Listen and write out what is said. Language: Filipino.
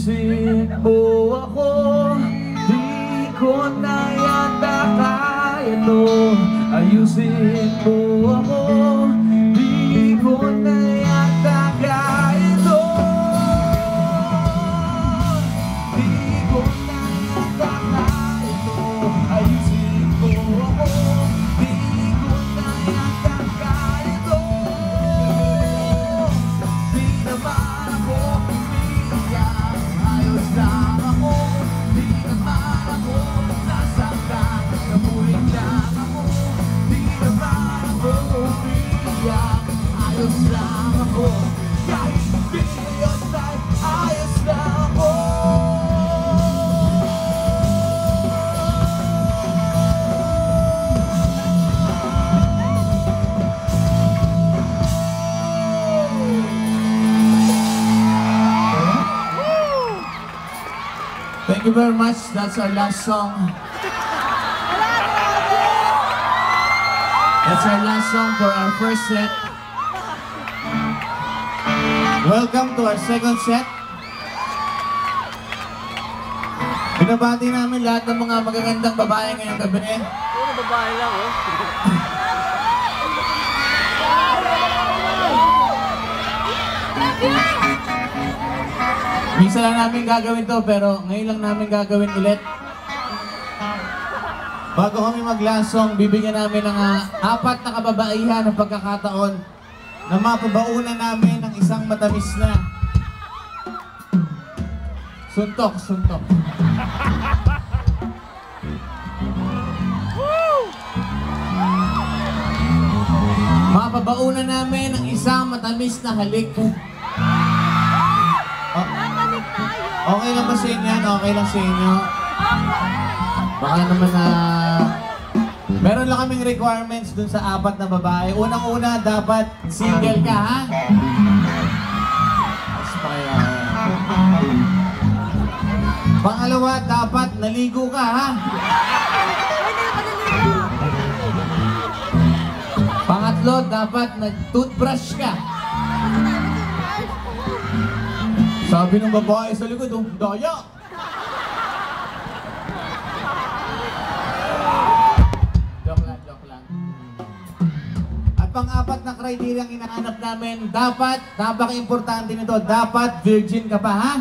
Ayusin mo ako, di ko na yata kaya to. Ayusin mo ako, di ko na yata kaya to. Di ko na yata kaya to. Ayusin mo ako, di ko na yata kaya to. Di naman ako umiiyak, ayos lang ako. Di naman ako nasaktan, nabuhin lang ako. Di naman ako umiiyak, ayos lang ako. Kahit di on time, ayos lang ako. Thank you very much. That's our last song. That's our last song for our first set. Welcome to our second set. Binabati namin lahat ng mga magagandang babae ngayong gabi. Puro babae lang, oh. Minsan lang namin gagawin to, pero ngayon lang namin gagawin ulit. Bago kami mag-last song, bibigyan namin ng 4 na kababaihan ng pagkakataon na mapabaunan namin ng isang matamis na suntok. Mapabaunan namin ng isang matamis na halik. Okay lang ba sa inyo yan? Okay lang sa inyo? Baka naman na... Meron lang kaming requirements dun sa 4 na babae. Unang-una, dapat single ka, ha? Mas kaya... Pangalawa, dapat naligo ka, ha? Pangatlo, dapat nag-toothbrush ka. Sabi ng babae sa likod, oh, daya! Joke lang. At pang-4 na criteria ang hinahanap namin, dapat, napaka-importante nito, dapat virgin ka pa, ha?